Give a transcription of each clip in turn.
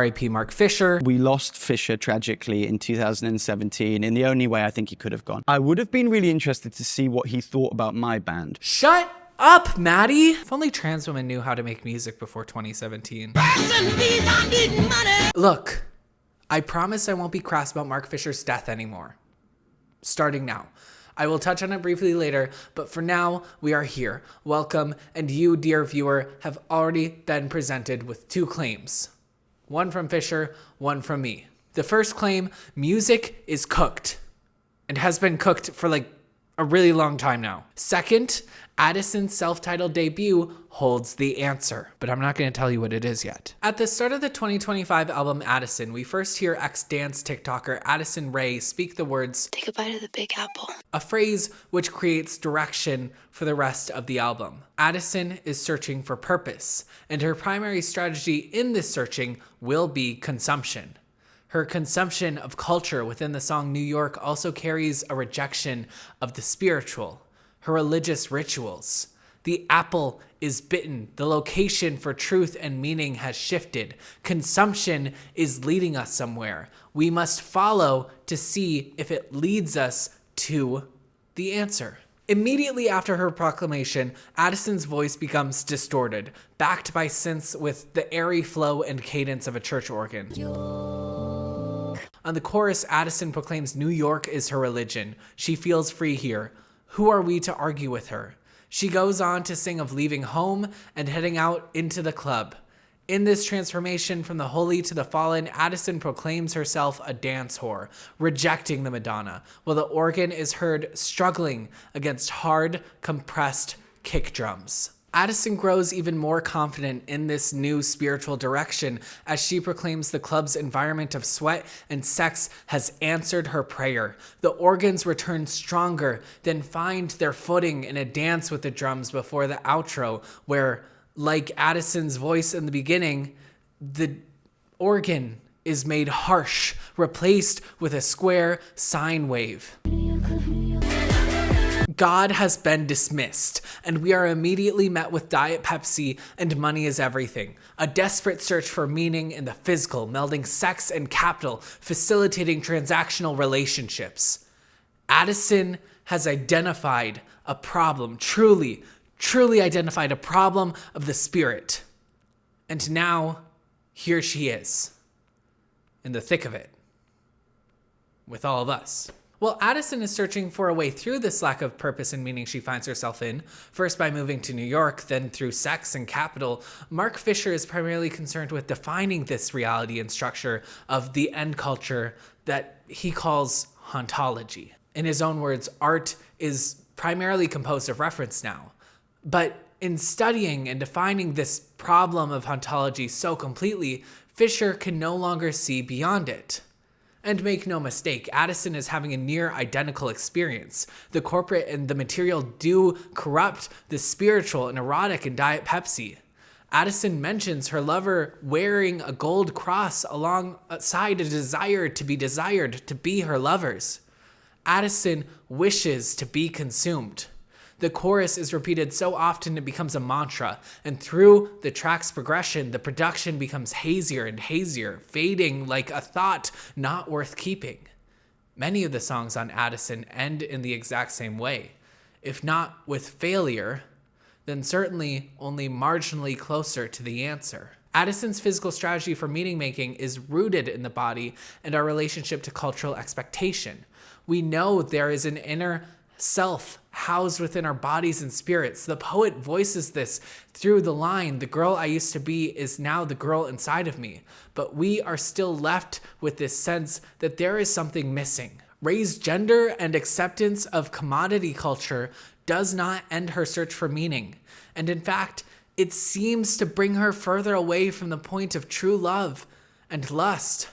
R.I.P. Mark Fisher. We lost Fisher tragically in 2017 in the only way I think he could have gone. I would have been really interested to see what he thought about my band. Shut up, Maddie! If only trans women knew how to make music before 2017. Look, I promise I won't be crass about Mark Fisher's death anymore. Starting now. I will touch on it briefly later, but for now, we are here. Welcome, and you, dear viewer, have already been presented with two claims. One from Fisher, one from me. The first claim, music is cooked, and has been cooked for like a really long time now. Second, Addison's self-titled debut holds the answer, but I'm not going to tell you what it is yet. At the start of the 2025 album Addison, we first hear ex-dance TikToker Addison Rae speak the words, "Take a bite of the Big Apple," a phrase which creates direction for the rest of the album. Addison is searching for purpose, and her primary strategy in this searching will be consumption. Her consumption of culture within the song New York also carries a rejection of the spiritual, her religious rituals. The apple is bitten. The location for truth and meaning has shifted. Consumption is leading us somewhere. We must follow to see if it leads us to the answer. Immediately after her proclamation, Addison's voice becomes distorted, backed by synths with the airy flow and cadence of a church organ. On the chorus, Addison proclaims New York is her religion. She feels free here. Who are we to argue with her? She goes on to sing of leaving home and heading out into the club. In this transformation from the holy to the fallen, Addison proclaims herself a dance whore, rejecting the Madonna, while the organ is heard struggling against hard, compressed kick drums. Addison grows even more confident in this new spiritual direction as she proclaims the club's environment of sweat and sex has answered her prayer. The organs return stronger, then find their footing in a dance with the drums before the outro, where, like Addison's voice in the beginning, the organ is made harsh, replaced with a square sine wave. God has been dismissed, and we are immediately met with Diet Pepsi and money is everything. A desperate search for meaning in the physical, melding sex and capital, facilitating transactional relationships. Addison has identified a problem, truly identified a problem of the spirit. And now, here she is, in the thick of it, with all of us. Well, Addison is searching for a way through this lack of purpose and meaning she finds herself in, first by moving to New York, then through sex and capital. Mark Fisher is primarily concerned with defining this reality and structure of the end culture that he calls hauntology. In his own words, art is primarily composed of reference now. But in studying and defining this problem of hauntology so completely, Fisher can no longer see beyond it. And make no mistake, Addison is having a near identical experience. The corporate and the material do corrupt the spiritual and erotic in Diet Pepsi. Addison mentions her lover wearing a gold cross alongside a desire to be desired to be her lover's. Addison wishes to be consumed. The chorus is repeated so often it becomes a mantra, and through the track's progression, the production becomes hazier and hazier, fading like a thought not worth keeping. Many of the songs on Addison end in the exact same way. If not with failure, then certainly only marginally closer to the answer. Addison's physical strategy for meaning making is rooted in the body and our relationship to cultural expectation. We know there is an inner self housed within our bodies and spirits. The poet voices this through the line, "The girl I used to be is now the girl inside of me." But we are still left with this sense that there is something missing. Ray's gender and acceptance of commodity culture does not end her search for meaning. And in fact, it seems to bring her further away from the point of true love and lust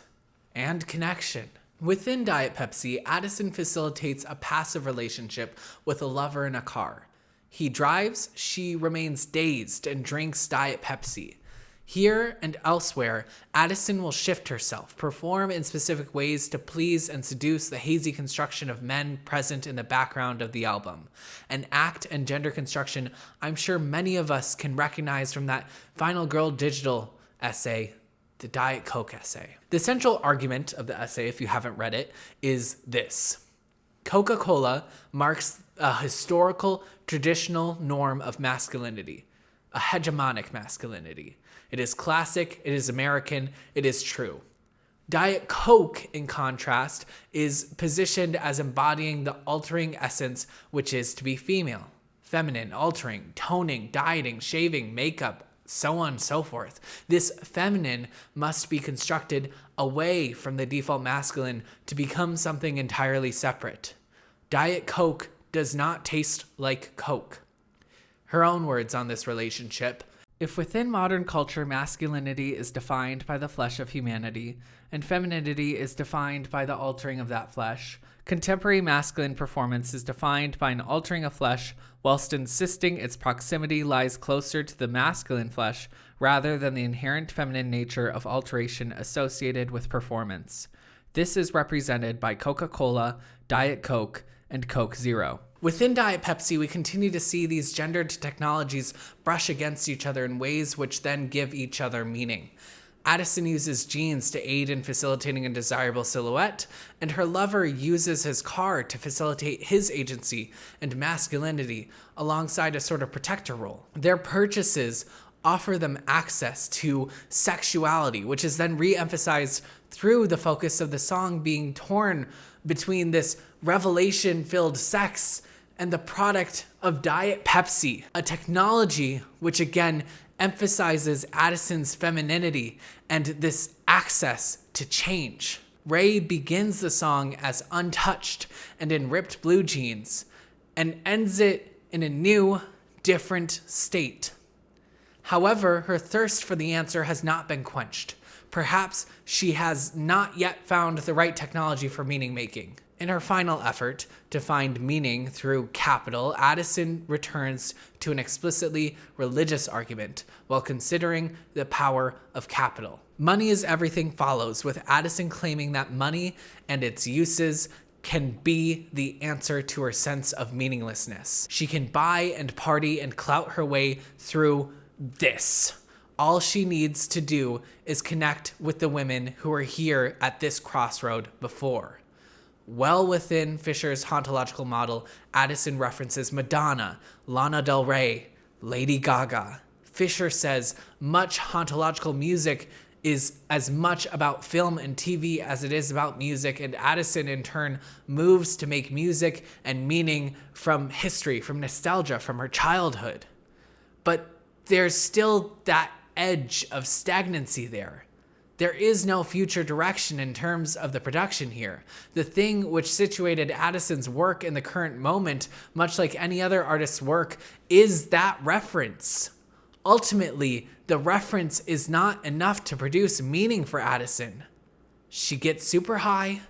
and connection. Within Diet Pepsi, Addison facilitates a passive relationship with a lover in a car. He drives, she remains dazed and drinks Diet Pepsi. Here and elsewhere, Addison will shift herself, perform in specific ways to please and seduce the hazy construction of men present in the background of the album. An act and gender construction I'm sure many of us can recognize from that Final Girl Digital essay the Diet Coke essay. The central argument of the essay, if you haven't read it, is this. Coca-Cola marks a historical, traditional norm of masculinity, a hegemonic masculinity. It is classic, it is American, it is true. Diet Coke, in contrast, is positioned as embodying the altering essence, which is to be female, feminine, altering, toning, dieting, shaving, makeup, so on and so forth. This feminine must be constructed away from the default masculine to become something entirely separate. Diet Coke does not taste like Coke. Her own words on this relationship. If within modern culture masculinity is defined by the flesh of humanity, and femininity is defined by the altering of that flesh, contemporary masculine performance is defined by an altering of flesh, whilst insisting its proximity lies closer to the masculine flesh rather than the inherent feminine nature of alteration associated with performance. This is represented by Coca-Cola, Diet Coke, and Coke Zero. Within Diet Pepsi, we continue to see these gendered technologies brush against each other in ways which then give each other meaning. Addison uses jeans to aid in facilitating a desirable silhouette, and her lover uses his car to facilitate his agency and masculinity alongside a sort of protector role. Their purchases offer them access to sexuality, which is then re-emphasized through the focus of the song being torn between this revelation-filled sex and the product of Diet Pepsi, a technology which again emphasizes Addison's femininity and this access to change. Ray begins the song as untouched and in ripped blue jeans and ends it in a new, different state. However, her thirst for the answer has not been quenched. Perhaps she has not yet found the right technology for meaning making. In her final effort to find meaning through capital, Addison returns to an explicitly religious argument while considering the power of capital. Money is everything follows, with Addison claiming that money and its uses can be the answer to her sense of meaninglessness. She can buy and party and clout her way through this. All she needs to do is connect with the women who were here at this crossroad before. Well within Fisher's hauntological model, Addison references Madonna, Lana Del Rey, Lady Gaga. Fisher says much hauntological music is as much about film and TV as it is about music, and Addison in turn moves to make music and meaning from history, from nostalgia, from her childhood. But there's still that edge of stagnancy there. There is no future direction in terms of the production here. The thing which situated Addison's work in the current moment, much like any other artist's work, is that reference. Ultimately, the reference is not enough to produce meaning for Addison. She gets super high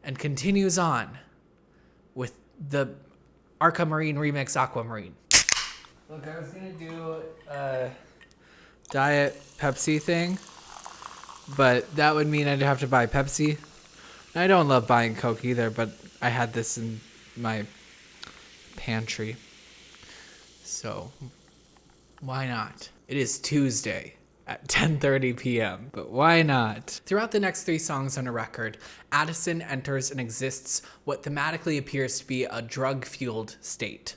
and continues on with the Aquamarine remix Aquamarine. Look, I was gonna do a Diet Pepsi thing, but that would mean I'd have to buy Pepsi. I don't love buying Coke either, but I had this in my pantry. So, why not? It is Tuesday at 10:30 p.m., but why not? Throughout the next 3 songs on a record, Addison enters and exists what thematically appears to be a drug-fueled state.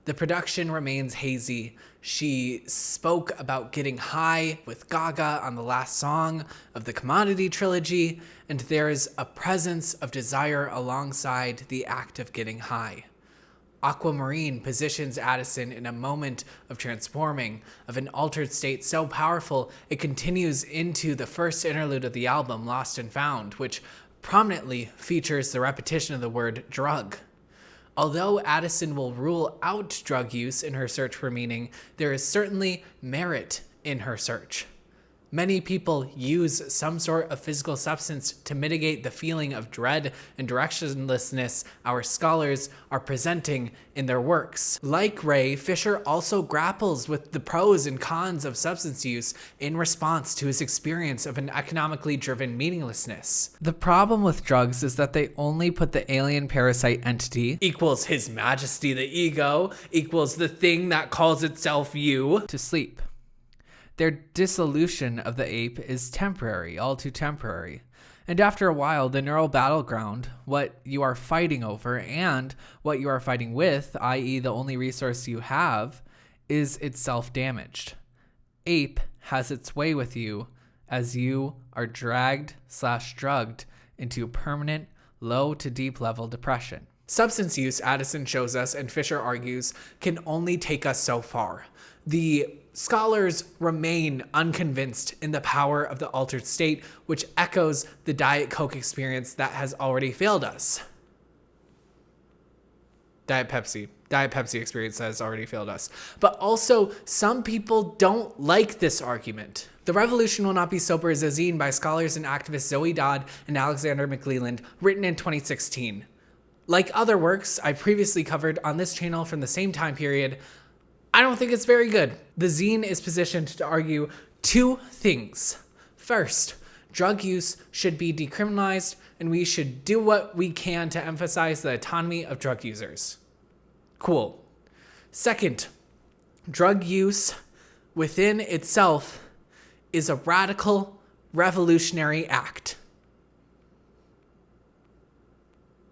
The production remains hazy. She spoke about getting high with Gaga on the last song of the Commodity trilogy, and there is a presence of desire alongside the act of getting high. Aquamarine positions Addison in a moment of transforming, of an altered state so powerful it continues into the first interlude of the album, Lost and Found, which prominently features the repetition of the word drug. Although Addison will rule out drug use in her search for meaning, there is certainly merit in her search. Many people use some sort of physical substance to mitigate the feeling of dread and directionlessness our scholars are presenting in their works. Like Ray, Fisher also grapples with the pros and cons of substance use in response to his experience of an economically driven meaninglessness. The problem with drugs is that they only put the alien parasite entity equals His Majesty the ego equals the thing that calls itself you to sleep. Their dissolution of the ape is temporary, all too temporary. And after a while, the neural battleground, what you are fighting over and what you are fighting with, i.e. the only resource you have, is itself damaged. Ape has its way with you as you are dragged/drugged into permanent low to deep level depression. Substance use, Addison shows us and Fisher argues, can only take us so far. The scholars remain unconvinced in the power of the altered state, which echoes the Diet Coke experience that has already failed us. Diet Pepsi experience has already failed us. But also, some people don't like this argument. The Revolution Will Not Be Sober is a zine by scholars and activists Zoe Dodd and Alexander McClelland, written in 2016. Like other works I've previously covered on this channel from the same time period, I don't think it's very good. The zine is positioned to argue two things. First, drug use should be decriminalized, and we should do what we can to emphasize the autonomy of drug users. Cool. Second, drug use within itself is a radical, revolutionary act.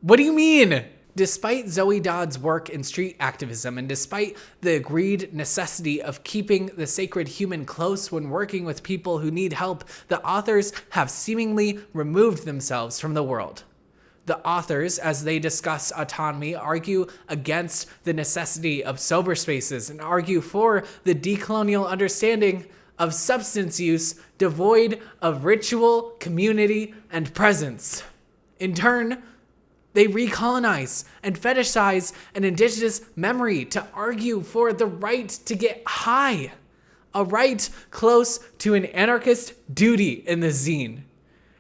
What do you mean? Despite Zoe Dodd's work in street activism and despite the agreed necessity of keeping the sacred human close when working with people who need help, the authors have seemingly removed themselves from the world. The authors, as they discuss autonomy, argue against the necessity of sober spaces and argue for the decolonial understanding of substance use devoid of ritual, community, and presence. In turn, they recolonize and fetishize an indigenous memory to argue for the right to get high, a right close to an anarchist duty in the zine.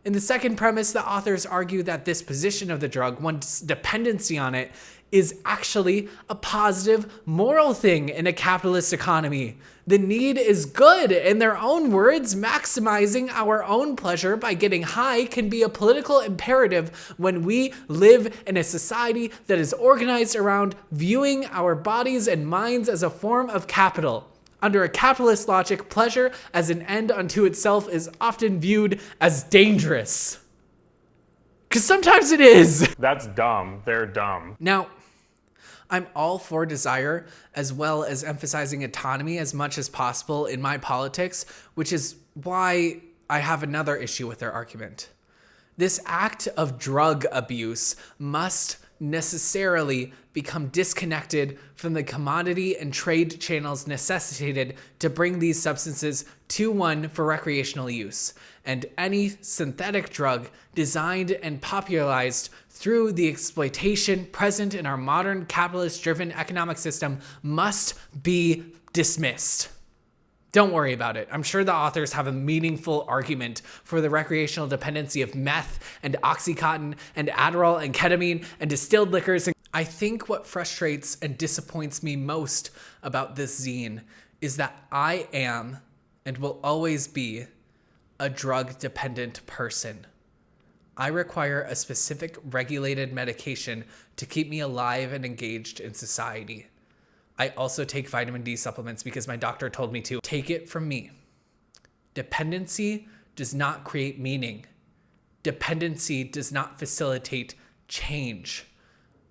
In the second premise, the authors argue that this position of the drug, one's dependency on it, is actually a positive moral thing in a capitalist economy. The need is good. In their own words, maximizing our own pleasure by getting high can be a political imperative when we live in a society that is organized around viewing our bodies and minds as a form of capital. Under a capitalist logic, pleasure as an end unto itself is often viewed as dangerous. Because sometimes it is. That's dumb. They're dumb. Now, I'm all for desire as well as emphasizing autonomy as much as possible in my politics, which is why I have another issue with their argument. This act of drug abuse must necessarily become disconnected from the commodity and trade channels necessitated to bring these substances to one for recreational use. And any synthetic drug designed and popularized through the exploitation present in our modern capitalist-driven economic system must be dismissed. Don't worry about it. I'm sure the authors have a meaningful argument for the recreational dependency of meth and Oxycontin and Adderall and ketamine and distilled liquors. I think what frustrates and disappoints me most about this zine is that I am and will always be a drug-dependent person. I require a specific regulated medication to keep me alive and engaged in society. I also take vitamin D supplements because my doctor told me to. Take it from me. Dependency does not create meaning. Dependency does not facilitate change.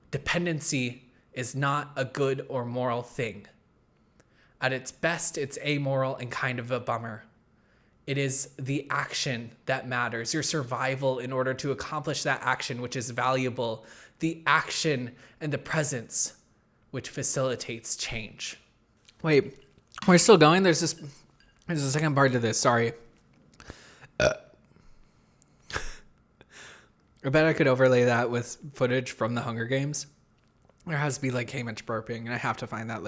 Dependency is not a good or moral thing. At its best, it's amoral and kind of a bummer. It is the action that matters, your survival in order to accomplish that action, which is valuable, the action and the presence, which facilitates change. Wait, we're still going? There's a second part to this, sorry. I bet I could overlay that with footage from the Hunger Games. There has to be like Haymitch burping, and I have to find that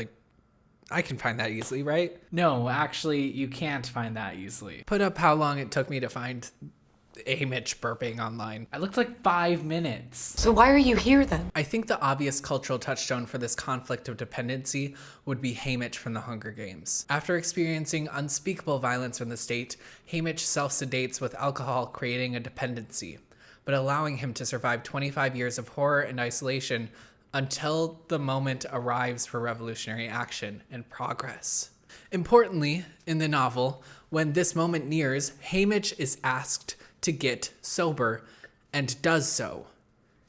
I can find that easily, right? No, actually, you can't find that easily. Put up how long it took me to find Haymitch burping online. It looked like 5 minutes. So why are you here then? I think the obvious cultural touchstone for this conflict of dependency would be Haymitch from the Hunger Games. After experiencing unspeakable violence from the state, Haymitch self-sedates with alcohol, creating a dependency, but allowing him to survive 25 years of horror and isolation until the moment arrives for revolutionary action and progress. Importantly, in the novel, when this moment nears, Haymitch is asked to get sober and does so.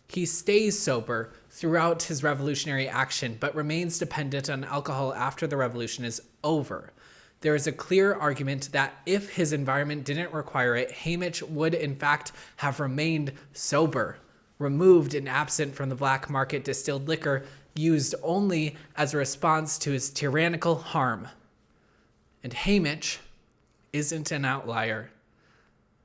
He stays sober throughout his revolutionary action, but remains dependent on alcohol after the revolution is over. There is a clear argument that if his environment didn't require it, Haymitch would in fact have remained sober, removed and absent from the black market distilled liquor used only as a response to his tyrannical harm. And Haymitch isn't an outlier.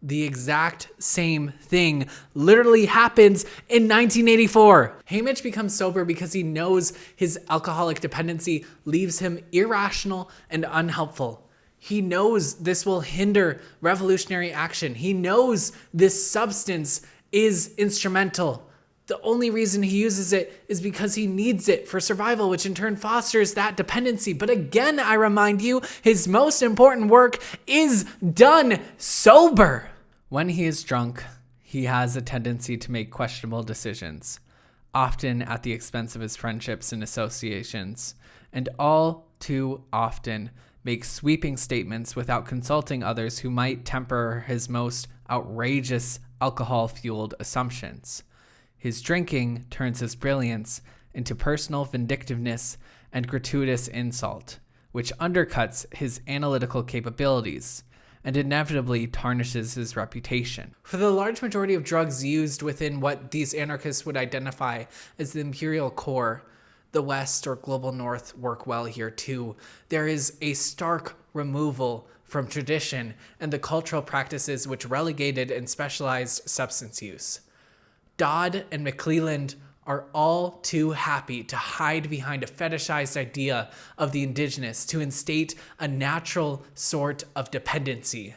The exact same thing literally happens in 1984. Haymitch becomes sober because he knows his alcoholic dependency leaves him irrational and unhelpful. He knows this will hinder revolutionary action. He knows this substance is instrumental. The only reason he uses it is because he needs it for survival, which in turn fosters that dependency. But again, I remind you, his most important work is done sober. When he is drunk, he has a tendency to make questionable decisions, often at the expense of his friendships and associations, and all too often makes sweeping statements without consulting others who might temper his most outrageous alcohol-fueled assumptions. His drinking turns his brilliance into personal vindictiveness and gratuitous insult, which undercuts his analytical capabilities and inevitably tarnishes his reputation. For the large majority of drugs used within what these anarchists would identify as the imperial core, the West or global North work well here too. There is a stark removal from tradition and the cultural practices which relegated and specialized substance use. Dodd and McClelland are all too happy to hide behind a fetishized idea of the indigenous to instate a natural sort of dependency.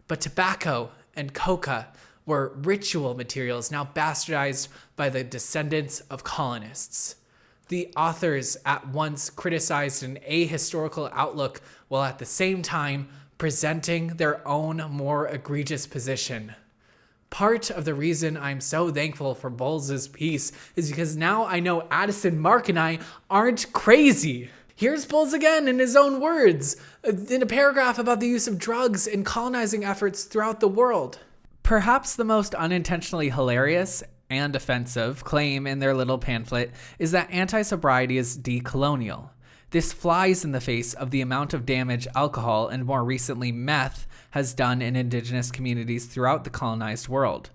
But tobacco and coca were ritual materials now bastardized by the descendants of colonists. The authors at once criticized an ahistorical outlook while at the same time presenting their own more egregious position. Part of the reason I'm so thankful for Boles' piece is because now I know Addison, Mark, and I aren't crazy. Here's Boles again in his own words, in a paragraph about the use of drugs in colonizing efforts throughout the world. Perhaps the most unintentionally hilarious and offensive claim in their little pamphlet is that anti-sobriety is decolonial. This flies in the face of the amount of damage alcohol and more recently meth has done in indigenous communities throughout the colonized world.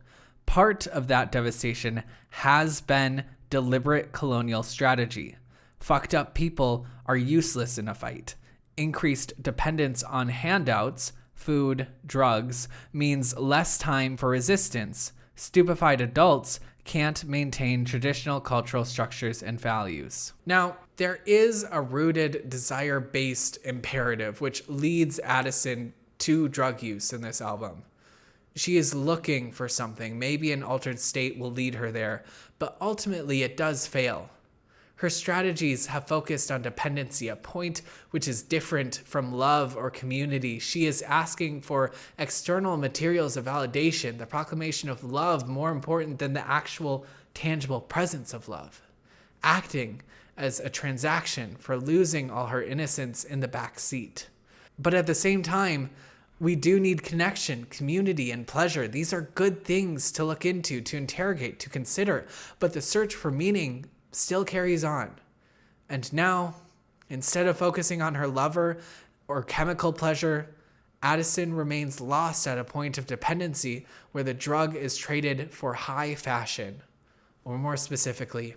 Part of that devastation has been deliberate colonial strategy. Fucked up people are useless in a fight. Increased dependence on handouts, food, drugs, means less time for resistance. Stupefied adults can't maintain traditional cultural structures and values. Now, there is a rooted desire-based imperative which leads Addison to drug use in this album. She is looking for something. Maybe an altered state will lead her there, but ultimately it does fail. Her strategies have focused on dependency, a point which is different from love or community. She is asking for external materials of validation, the proclamation of love more important than the actual tangible presence of love, acting as a transaction for losing all her innocence in the back seat. But at the same time, we do need connection, community, and pleasure. These are good things to look into, to interrogate, to consider, but the search for meaning still carries on. And now, instead of focusing on her lover or chemical pleasure, Addison remains lost at a point of dependency where the drug is traded for high fashion, or more specifically,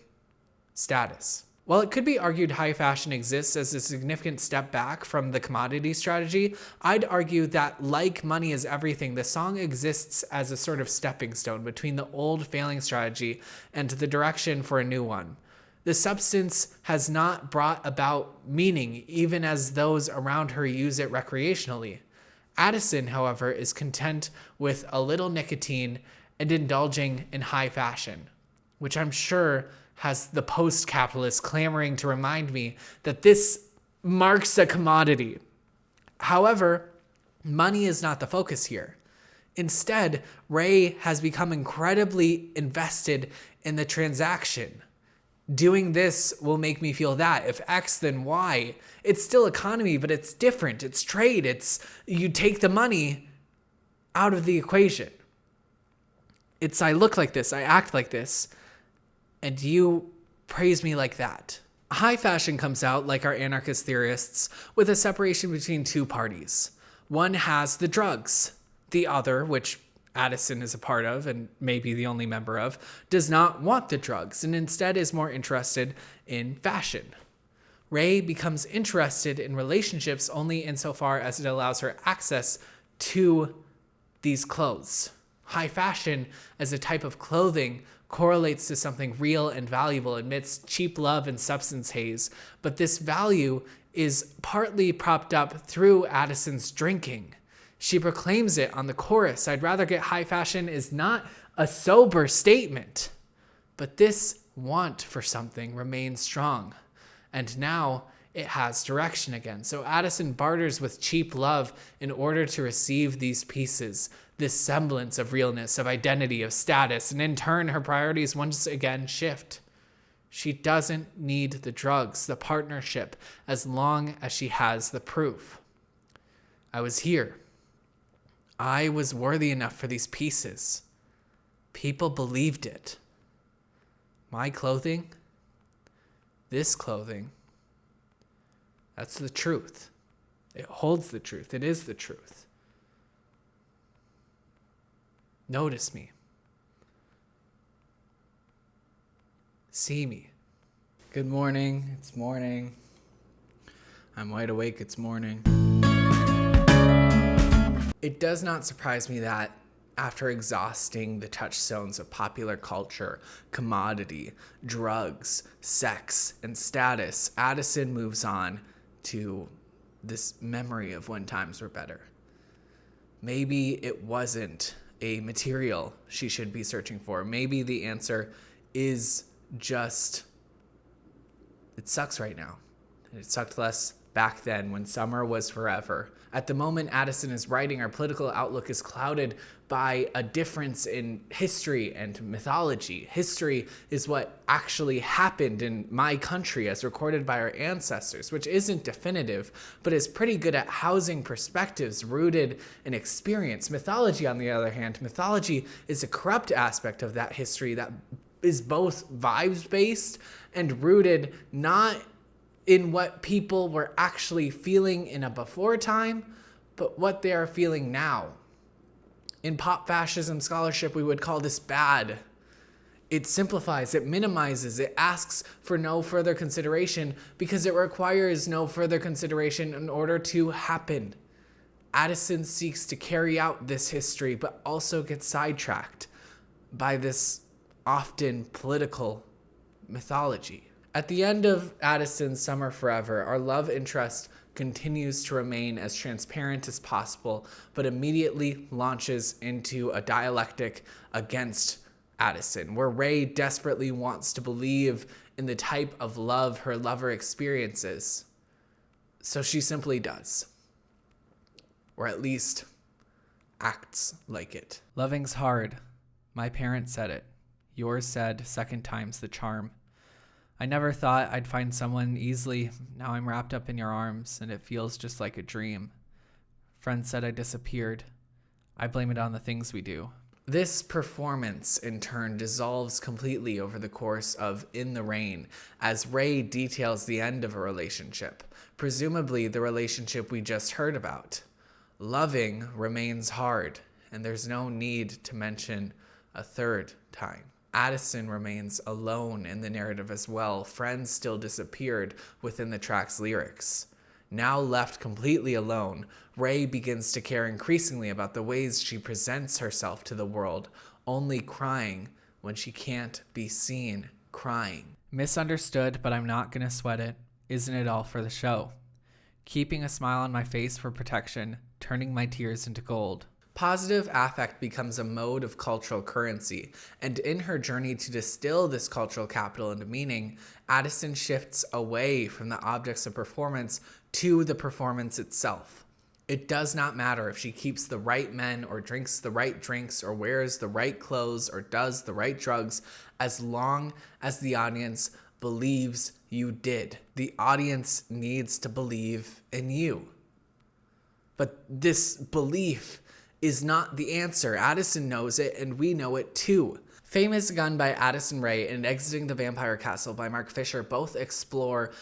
status. While it could be argued high fashion exists as a significant step back from the commodity strategy, I'd argue that like Money is Everything, the song exists as a sort of stepping stone between the old failing strategy and the direction for a new one. The substance has not brought about meaning, even as those around her use it recreationally. Addison, however, is content with a little nicotine and indulging in high fashion, which I'm sure has the post-capitalist clamoring to remind me that this marks a commodity. However, money is not the focus here. Instead, Ray has become incredibly invested in the transaction. Doing this will make me feel that. If X, then Y. It's still economy, but it's different. It's trade. It's you take the money out of the equation. It's I look like this, I act like this, and you praise me like that. High fashion comes out, like our anarchist theorists, with a separation between two parties. One has the drugs. The other, which Addison is a part of and maybe the only member of, does not want the drugs and instead is more interested in fashion. Ray becomes interested in relationships only insofar as it allows her access to these clothes. High fashion as a type of clothing correlates to something real and valuable amidst cheap love and substance haze, but this value is partly propped up through Addison's drinking. She proclaims it on the chorus. I'd rather get high fashion is not a sober statement, but this want for something remains strong. And now it has direction again. So Addison barters with cheap love in order to receive these pieces, this semblance of realness, of identity, of status. And in turn, her priorities once again shift. She doesn't need the drugs, the partnership, as long as she has the proof. I was here. I was worthy enough for these pieces. People believed it. My clothing, this clothing, that's the truth. It holds the truth. It is the truth. Notice me. See me. Good morning. It's morning. I'm wide awake. It's morning. It does not surprise me that after exhausting the touchstones of popular culture, commodity, drugs, sex, and status, Addison moves on to this memory of when times were better. Maybe it wasn't a material she should be searching for. Maybe the answer is just, it sucks right now. It sucked less back then when summer was forever. At the moment Addison is writing, our political outlook is clouded by a difference in history and mythology. History is what actually happened in my country as recorded by our ancestors, which isn't definitive, but is pretty good at housing perspectives rooted in experience. Mythology, on the other hand, mythology is a corrupt aspect of that history that is both vibes-based and rooted not in what people were actually feeling in a before time, but what they are feeling now. In pop fascism scholarship, we would call this bad. It simplifies, it minimizes, it asks for no further consideration because it requires no further consideration in order to happen. Addison seeks to carry out this history, but also gets sidetracked by this often political mythology. At the end of Addison's Summer Forever, our love interest continues to remain as transparent as possible, but immediately launches into a dialectic against Addison, where Ray desperately wants to believe in the type of love her lover experiences. So she simply does. Or at least acts like it. Loving's hard. My parents said it. Yours said, second time's the charm. I never thought I'd find someone easily. Now I'm wrapped up in your arms, and it feels just like a dream. Friends said I disappeared. I blame it on the things we do. This performance, in turn, dissolves completely over the course of In the Rain, as Ray details the end of a relationship, presumably the relationship we just heard about. Loving remains hard, and there's no need to mention a third time. Addison remains alone in the narrative as well. Friends still disappeared within the track's lyrics. Now left completely alone, Ray begins to care increasingly about the ways she presents herself to the world, only crying when she can't be seen crying. Misunderstood, but I'm not gonna sweat it. Isn't it all for the show? Keeping a smile on my face for protection, turning my tears into gold. Positive affect becomes a mode of cultural currency, and in her journey to distill this cultural capital into meaning, Addison shifts away from the objects of performance to the performance itself. It does not matter if she keeps the right men or drinks the right drinks or wears the right clothes or does the right drugs, as long as the audience believes you did. The audience needs to believe in you. But this belief is not the answer. Addison knows it, and we know it too. Famous Gun by Addison Rae and Exiting the Vampire Castle by Mark Fisher both explore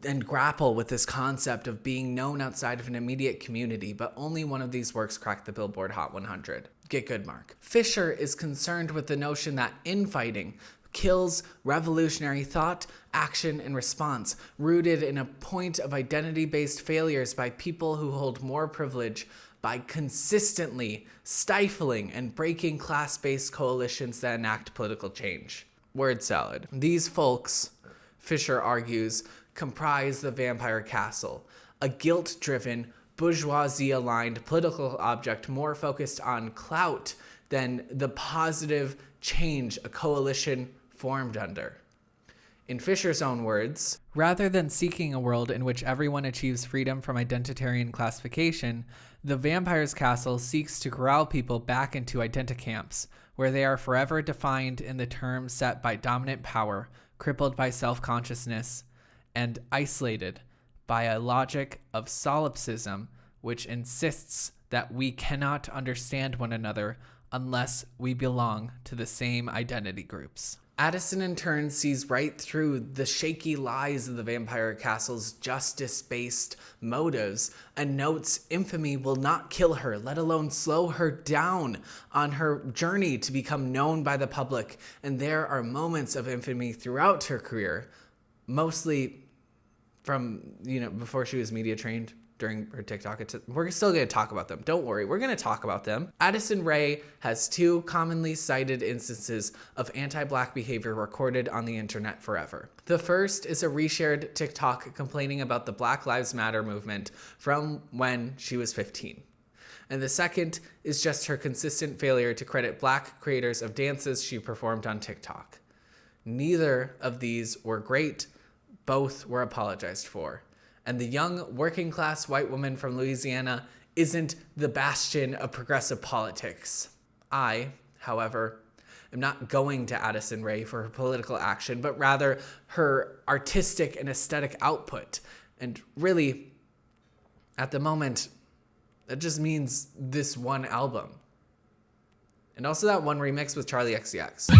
and grapple with this concept of being known outside of an immediate community, but only one of these works cracked the Billboard Hot 100. Get good, Mark. Fisher is concerned with the notion that infighting kills revolutionary thought, action, and response, rooted in a point of identity-based failures by people who hold more privilege by consistently stifling and breaking class-based coalitions that enact political change. Word salad. These folks, Fisher argues, comprise the Vampire Castle, a guilt-driven, bourgeoisie-aligned political object more focused on clout than the positive change a coalition formed under. In Fisher's own words, rather than seeking a world in which everyone achieves freedom from identitarian classification, the Vampire's Castle seeks to corral people back into identicamps, where they are forever defined in the terms set by dominant power, crippled by self-consciousness, and isolated by a logic of solipsism which insists that we cannot understand one another unless we belong to the same identity groups. Addison in turn sees right through the shaky lies of the Vampire Castle's justice-based motives and notes infamy will not kill her, let alone slow her down on her journey to become known by the public. And there are moments of infamy throughout her career, mostly from, before she was media trained. During her TikTok. We're still going to talk about them. Don't worry. We're going to talk about them. Addison Rae has two commonly cited instances of anti-Black behavior recorded on the internet forever. The first is a reshared TikTok complaining about the Black Lives Matter movement from when she was 15. And the second is just her consistent failure to credit Black creators of dances she performed on TikTok. Neither of these were great. Both were apologized for. And the young working class white woman from Louisiana isn't the bastion of progressive politics. I, however, am not going to Addison Rae for her political action, but rather her artistic and aesthetic output. And really, at the moment, that just means this one album. And also that one remix with Charlie XCX.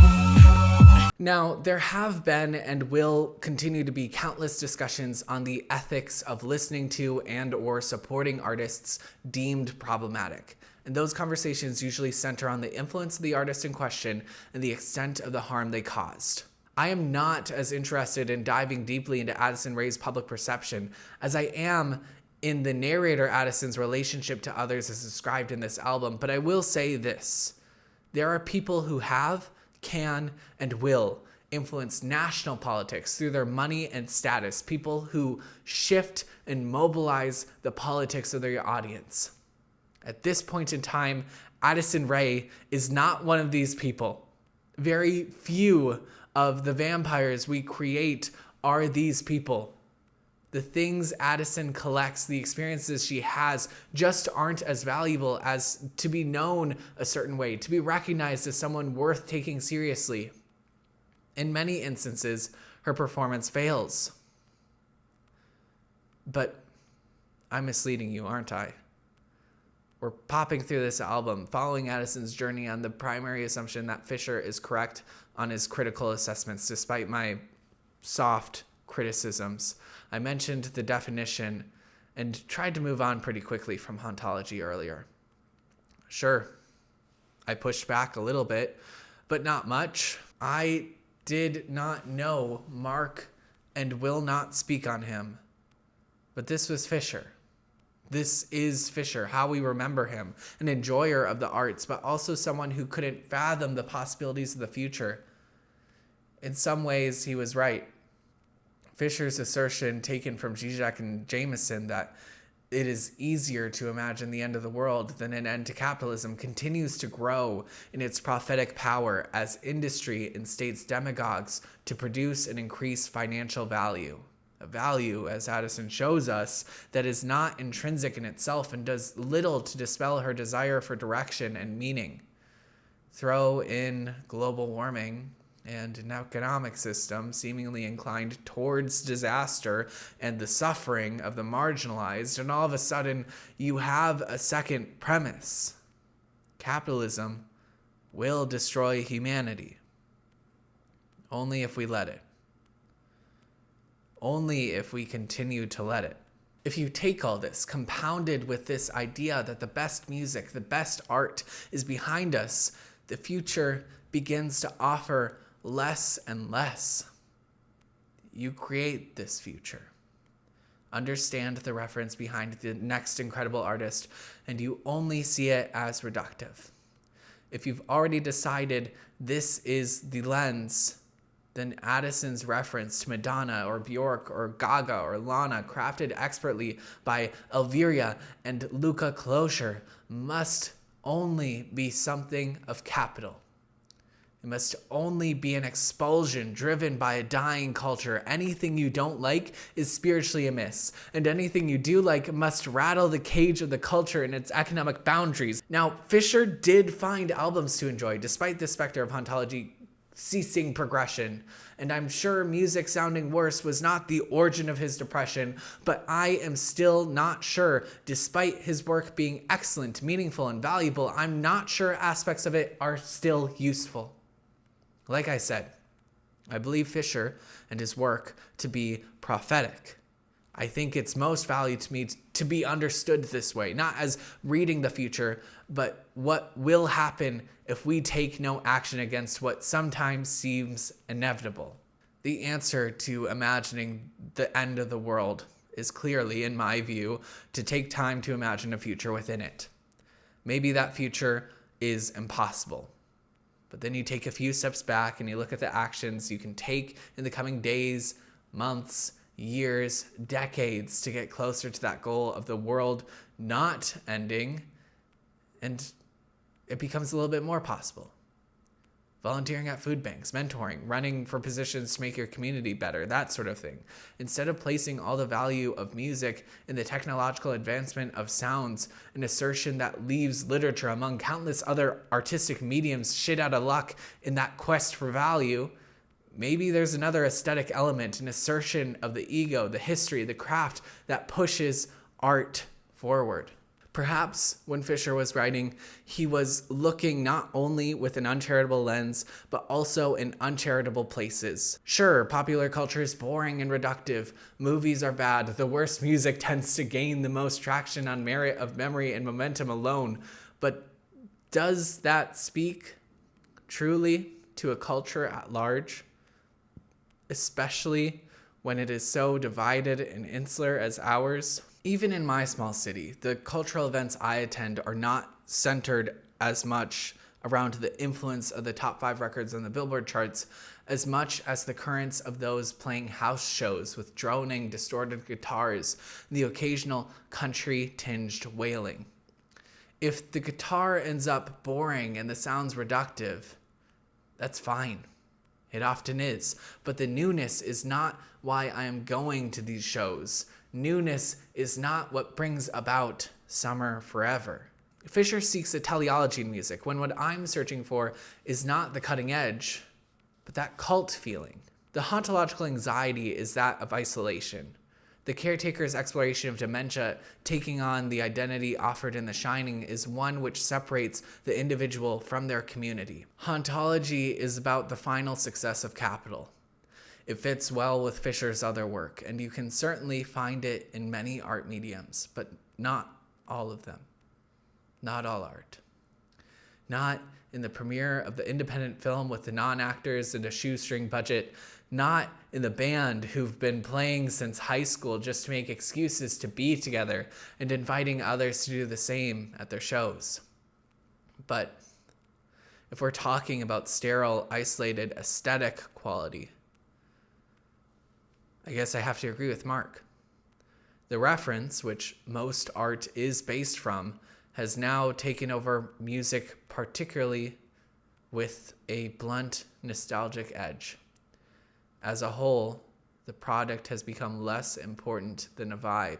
Now, there have been and will continue to be countless discussions on the ethics of listening to and or supporting artists deemed problematic. And those conversations usually center on the influence of the artist in question and the extent of the harm they caused. I am not as interested in diving deeply into Addison Rae's public perception as I am in the narrator Addison's relationship to others as described in this album, but I will say this. There are people who have, can, and will influence national politics through their money and status, people who shift and mobilize the politics of their audience. At this point in time, Addison Rae is not one of these people. Very few of the vampires we create are these people. The things Addison collects, the experiences she has, just aren't as valuable as to be known a certain way, to be recognized as someone worth taking seriously. In many instances, her performance fails. But I'm misleading you, aren't I? We're popping through this album, following Addison's journey on the primary assumption that Fisher is correct on his critical assessments, despite my soft criticisms. I mentioned the definition and tried to move on pretty quickly from Hauntology earlier. Sure, I pushed back a little bit, but not much. I did not know Mark and will not speak on him. But this was Fisher. This is Fisher, how we remember him, an enjoyer of the arts, but also someone who couldn't fathom the possibilities of the future. In some ways, he was right. Fisher's assertion, taken from Zizek and Jameson, that it is easier to imagine the end of the world than an end to capitalism, continues to grow in its prophetic power as industry instates demagogues to produce and increase financial value. A value, as Addison shows us, that is not intrinsic in itself and does little to dispel her desire for direction and meaning. Throw in global warming, and an economic system seemingly inclined towards disaster and the suffering of the marginalized, and all of a sudden you have a second premise. Capitalism will destroy humanity. Only if we let it. Only if we continue to let it. If you take all this, compounded with this idea that the best music, the best art is behind us, the future begins to offer less and less. You create this future. Understand the reference behind the next incredible artist, and you only see it as reductive. If you've already decided this is the lens, then Addison's reference to Madonna or Bjork or Gaga or Lana, crafted expertly by Elvira and Luca Clocher, must only be something of capital. It must only be an expulsion driven by a dying culture. Anything you don't like is spiritually amiss, and anything you do like must rattle the cage of the culture and its economic boundaries. Now, Fisher did find albums to enjoy, despite the specter of Hauntology ceasing progression, and I'm sure music sounding worse was not the origin of his depression, but I am still not sure, despite his work being excellent, meaningful, and valuable, I'm not sure aspects of it are still useful. Like I said, I believe Fisher and his work to be prophetic. I think it's most valued to me to be understood this way, not as reading the future, but what will happen if we take no action against what sometimes seems inevitable. The answer to imagining the end of the world is clearly, in my view, to take time to imagine a future within it. Maybe that future is impossible. But then you take a few steps back and you look at the actions you can take in the coming days, months, years, decades to get closer to that goal of the world not ending, and it becomes a little bit more possible. Volunteering at food banks, mentoring, running for positions to make your community better, that sort of thing. Instead of placing all the value of music in the technological advancement of sounds, an assertion that leaves literature among countless other artistic mediums shit out of luck in that quest for value, maybe there's another aesthetic element, an assertion of the ego, the history, the craft that pushes art forward. Perhaps when Fisher was writing, he was looking not only with an uncharitable lens, but also in uncharitable places. Sure, popular culture is boring and reductive. Movies are bad. The worst music tends to gain the most traction on merit of memory and momentum alone. But does that speak truly to a culture at large? Especially when it is so divided and insular as ours? Even in my small city, the cultural events I attend are not centered as much around the influence of the top 5 records on the Billboard charts as much as the currents of those playing house shows with droning, distorted guitars and the occasional country-tinged wailing. If the guitar ends up boring and the sound's reductive, that's fine. It often is. But the newness is not why I am going to these shows. Newness is not what brings about summer forever. Fisher seeks a teleology in music, when what I'm searching for is not the cutting edge, but that cult feeling. The hauntological anxiety is that of isolation. The caretaker's exploration of dementia taking on the identity offered in The Shining is one which separates the individual from their community. Hauntology is about the final success of capital. It fits well with Fisher's other work, and you can certainly find it in many art mediums, but not all of them. Not all art. Not in the premiere of the independent film with the non-actors and a shoestring budget. Not in the band who've been playing since high school just to make excuses to be together and inviting others to do the same at their shows. But if we're talking about sterile, isolated, aesthetic quality, I guess I have to agree with Mark. The reference, which most art is based from, has now taken over music, particularly with a blunt, nostalgic edge. As a whole, the product has become less important than a vibe.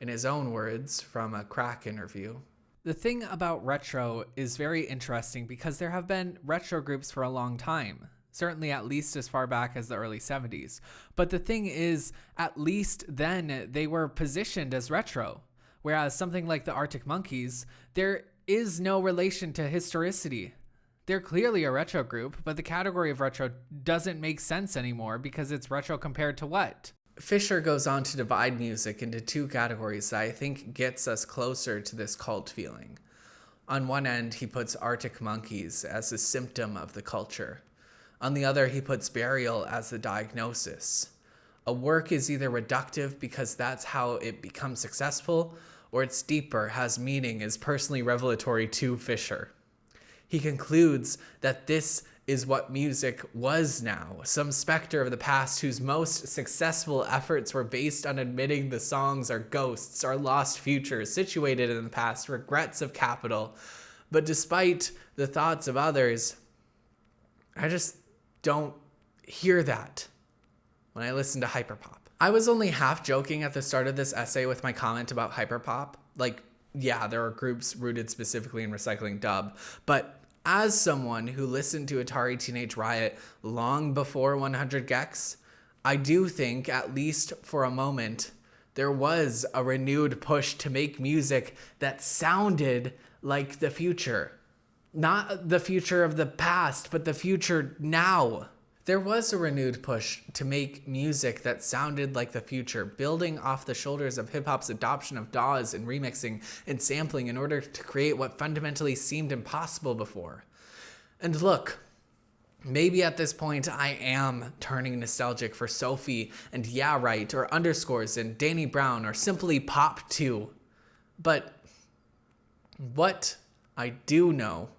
In his own words, from a Crack interview, The thing about retro is very interesting because there have been retro groups for a long time, certainly at least as far back as the early 70s. But the thing is, at least then they were positioned as retro, whereas something like the Arctic Monkeys, there is no relation to historicity. They're clearly a retro group, but the category of retro doesn't make sense anymore because it's retro compared to what? Fisher goes on to divide music into two categories that I think gets us closer to this cult feeling. On one end, he puts Arctic Monkeys as a symptom of the culture. On the other, he puts burial as the diagnosis. A work is either reductive because that's how it becomes successful, or it's deeper, has meaning, is personally revelatory to Fisher. He concludes that this is what music was now, some specter of the past whose most successful efforts were based on admitting the songs are ghosts, are lost futures, situated in the past, regrets of capital. But despite the thoughts of others, I just don't hear that when I listen to hyperpop. I was only half joking at the start of this essay with my comment about hyperpop. Like, yeah, there are groups rooted specifically in recycling dub, but as someone who listened to Atari Teenage Riot long before 100 gecs, I do think, at least for a moment, there was a renewed push to make music that sounded like the future. Not the future of the past, but the future now. There was a renewed push to make music that sounded like the future, building off the shoulders of hip-hop's adoption of DAWs and remixing and sampling in order to create what fundamentally seemed impossible before. And look, maybe at this point I am turning nostalgic for Sophie and Yeah Right or Underscores and Danny Brown or simply Pop 2. But what I do know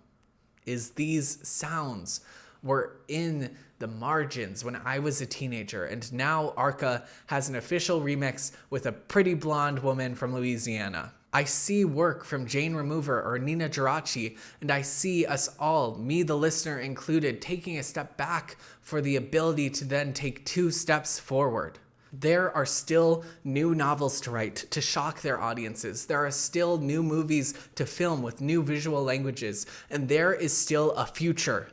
is these sounds were in the margins when I was a teenager, and now Arca has an official remix with a pretty blonde woman from Louisiana. I see work from Jane Remover or Nina Geraci, and I see us all, me the listener included, taking a step back for the ability to then take 2 steps forward. There are still new novels to write to shock their audiences. There are still new movies to film with new visual languages, and there is still a future.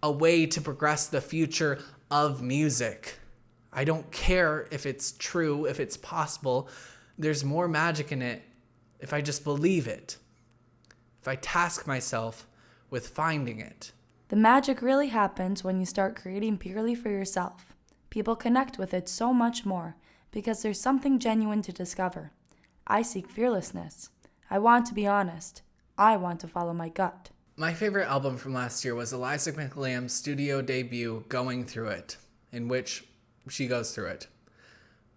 A way to progress the future of music. I don't care if it's true, if it's possible. There's more magic in it if I just believe it. If I task myself with finding it. The magic really happens when you start creating purely for yourself. People connect with it so much more because there's something genuine to discover. I seek fearlessness. I want to be honest. I want to follow my gut. My favorite album from last year was Eliza McLamb's studio debut, Going Through It, in which she goes through it.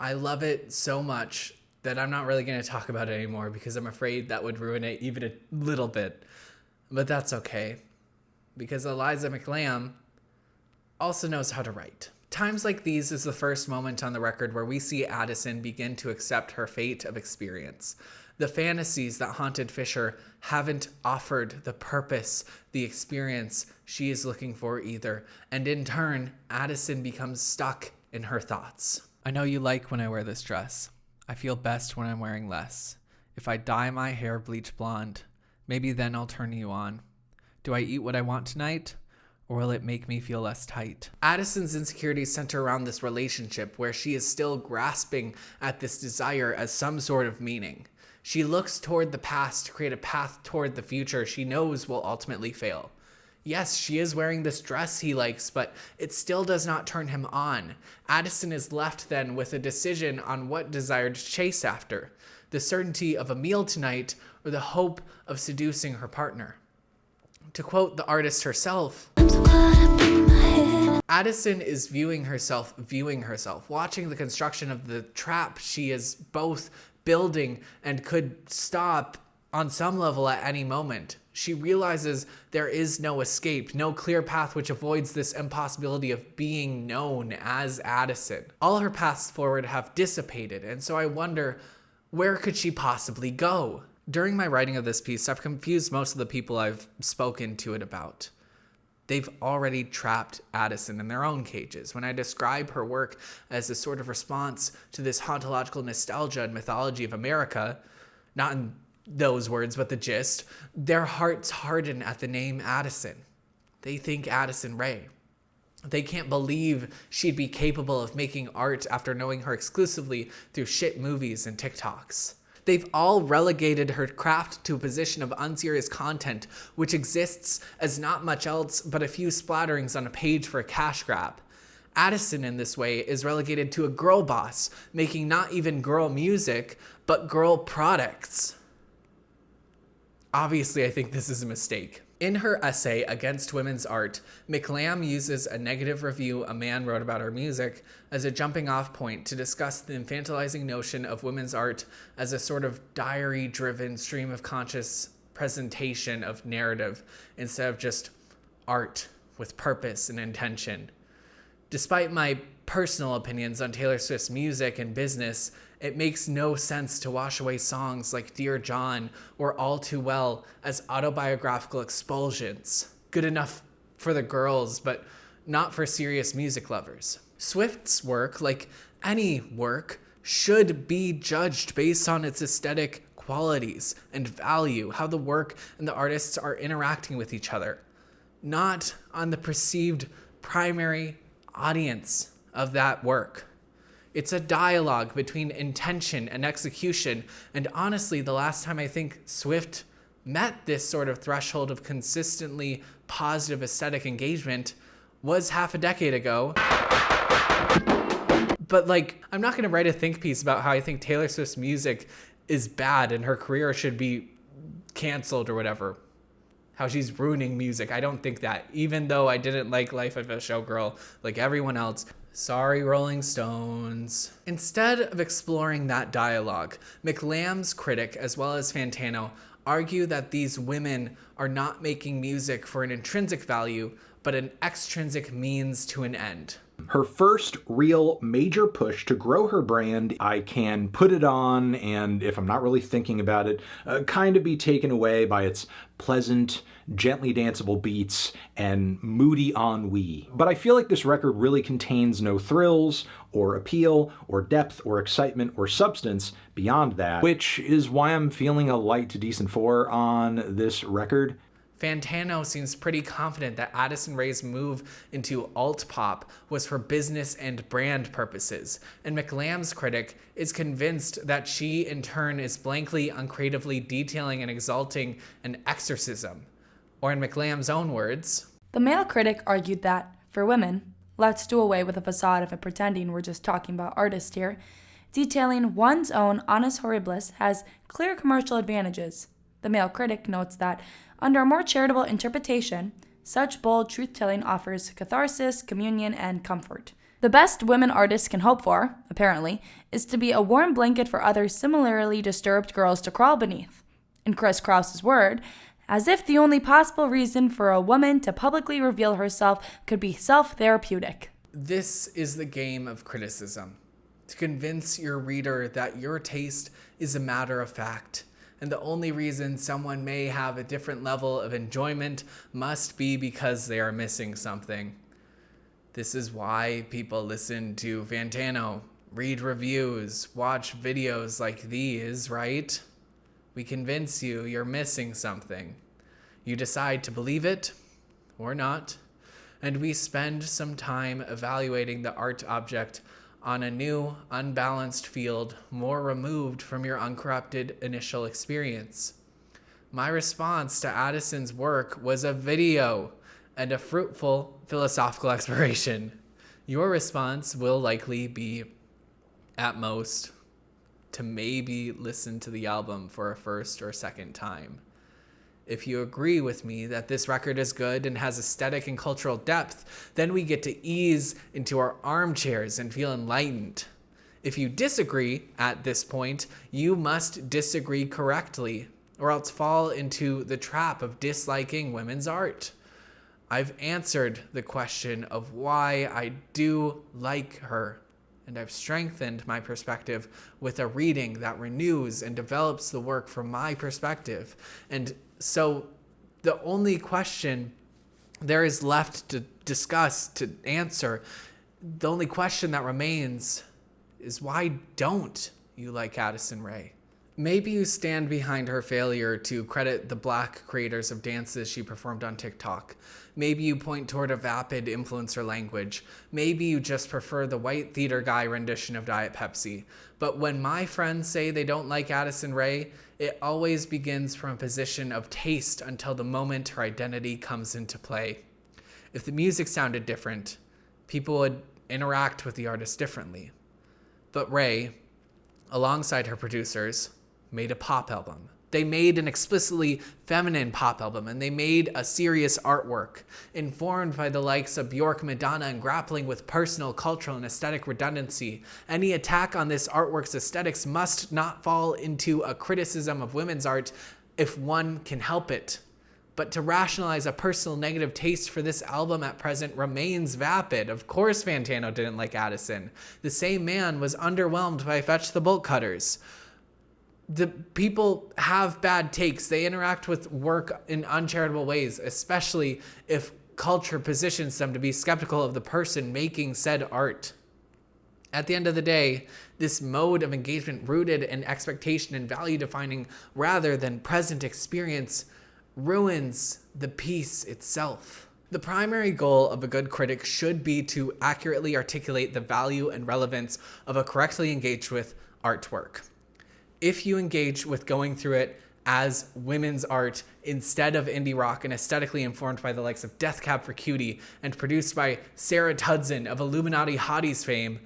I love it so much that I'm not really going to talk about it anymore because I'm afraid that would ruin it even a little bit. But that's okay, because Eliza McLamb also knows how to write. Times like these is the first moment on the record where we see Addison begin to accept her fate of experience. The fantasies that haunted Fisher haven't offered the purpose, the experience she is looking for either. And in turn, Addison becomes stuck in her thoughts. I know you like when I wear this dress. I feel best when I'm wearing less. If I dye my hair bleach blonde, maybe then I'll turn you on. Do I eat what I want tonight? Or will it make me feel less tight? Addison's insecurities center around this relationship where she is still grasping at this desire as some sort of meaning. She looks toward the past to create a path toward the future she knows will ultimately fail. Yes, she is wearing this dress he likes, but it still does not turn him on. Addison is left then with a decision on what desire to chase after. The certainty of a meal tonight or the hope of seducing her partner. To quote the artist herself, Addison is viewing herself, watching the construction of the trap she is both building and could stop on some level at any moment. She realizes there is no escape, no clear path which avoids this impossibility of being known as Addison. All her paths forward have dissipated, and so I wonder, where could she possibly go? During my writing of this piece, I've confused most of the people I've spoken to it about. They've already trapped Addison in their own cages. When I describe her work as a sort of response to this hauntological nostalgia and mythology of America, not in those words, but the gist. Their hearts harden at the name Addison. They think Addison Rae. They can't believe she'd be capable of making art after knowing her exclusively through shit movies and TikToks. They've all relegated her craft to a position of unserious content, which exists as not much else but a few splatterings on a page for a cash grab. Addison, in this way, is relegated to a girl boss, making not even girl music, but girl products. Obviously, I think this is a mistake. In her essay against women's art, McLamb uses a negative review a man wrote about her music as a jumping off point to discuss the infantilizing notion of women's art as a sort of diary-driven stream of conscious presentation of narrative instead of just art with purpose and intention. Despite my personal opinions on Taylor Swift's music and business, it makes no sense to wash away songs like Dear John or All Too Well as autobiographical expulsions. Good enough for the girls, but not for serious music lovers. Swift's work, like any work, should be judged based on its aesthetic qualities and value, how the work and the artists are interacting with each other, not on the perceived primary audience of that work. It's a dialogue between intention and execution, and honestly, the last time I think Swift met this sort of threshold of consistently positive aesthetic engagement was half a decade ago. But I'm not going to write a think piece about how I think Taylor Swift's music is bad and her career should be canceled or whatever. How she's ruining music. I don't think that. Even though I didn't like Life of a Showgirl like everyone else. Sorry, Rolling Stones. Instead of exploring that dialogue, McLamb's critic, as well as Fantano, argue that these women are not making music for an intrinsic value, but an extrinsic means to an end. Her first real major push to grow her brand, I can put it on and, if I'm not really thinking about it, kind of be taken away by its pleasant, gently danceable beats and moody ennui. But I feel like this record really contains no thrills or appeal or depth or excitement or substance beyond that, which is why I'm feeling a light to decent 4 on this record. Fantano seems pretty confident that Addison Rae's move into alt-pop was for business and brand purposes, and McLamb's critic is convinced that she, in turn, is blankly, uncreatively detailing and exalting an exorcism. Or in McLamb's own words, The male critic argued that, for women, let's do away with the facade of pretending we're just talking about artists here. Detailing one's own honest horribilis has clear commercial advantages. The male critic notes that, under a more charitable interpretation, such bold truth-telling offers catharsis, communion, and comfort. The best women artists can hope for, apparently, is to be a warm blanket for other similarly disturbed girls to crawl beneath. In Chris Krause's word, as if the only possible reason for a woman to publicly reveal herself could be self-therapeutic. This is the game of criticism. To convince your reader that your taste is a matter of fact, and the only reason someone may have a different level of enjoyment must be because they are missing something. This is why people listen to Fantano, read reviews, watch videos like these, right? We convince you you're missing something. You decide to believe it or not, and we spend some time evaluating the art object on a new, unbalanced field more removed from your uncorrupted initial experience. My response to Addison's work was a video and a fruitful philosophical exploration. Your response will likely be, at most, to maybe listen to the album for a first or second time. If you agree with me that this record is good and has aesthetic and cultural depth, then we get to ease into our armchairs and feel enlightened. If you disagree at this point, you must disagree correctly, or else fall into the trap of disliking women's art. I've answered the question of why I do like her, and I've strengthened my perspective with a reading that renews and develops the work from my perspective. And so the only question there is left to discuss, to answer, the only question that remains is, why don't you like Addison Rae? Maybe you stand behind her failure to credit the black creators of dances she performed on TikTok. Maybe you point toward a vapid influencer language. Maybe you just prefer the white theater guy rendition of Diet Pepsi. But when my friends say they don't like Addison Rae, it always begins from a position of taste until the moment her identity comes into play. If the music sounded different, people would interact with the artist differently. But Rae, alongside her producers, made a pop album. They made an explicitly feminine pop album, and they made a serious artwork, informed by the likes of Bjork, Madonna, and grappling with personal, cultural, and aesthetic redundancy. Any attack on this artwork's aesthetics must not fall into a criticism of women's art if one can help it. But to rationalize a personal negative taste for this album at present remains vapid. Of course Fantano didn't like Addison. The same man was underwhelmed by Fetch the Bolt Cutters. The people have bad takes. They interact with work in uncharitable ways, especially if culture positions them to be skeptical of the person making said art. At the end of the day, this mode of engagement rooted in expectation and value defining rather than present experience ruins the piece itself. The primary goal of a good critic should be to accurately articulate the value and relevance of a correctly engaged with artwork. If you engage with going through it as women's art instead of indie rock and aesthetically informed by the likes of Death Cab for Cutie and produced by Sarah Tudson of Illuminati Hotties fame,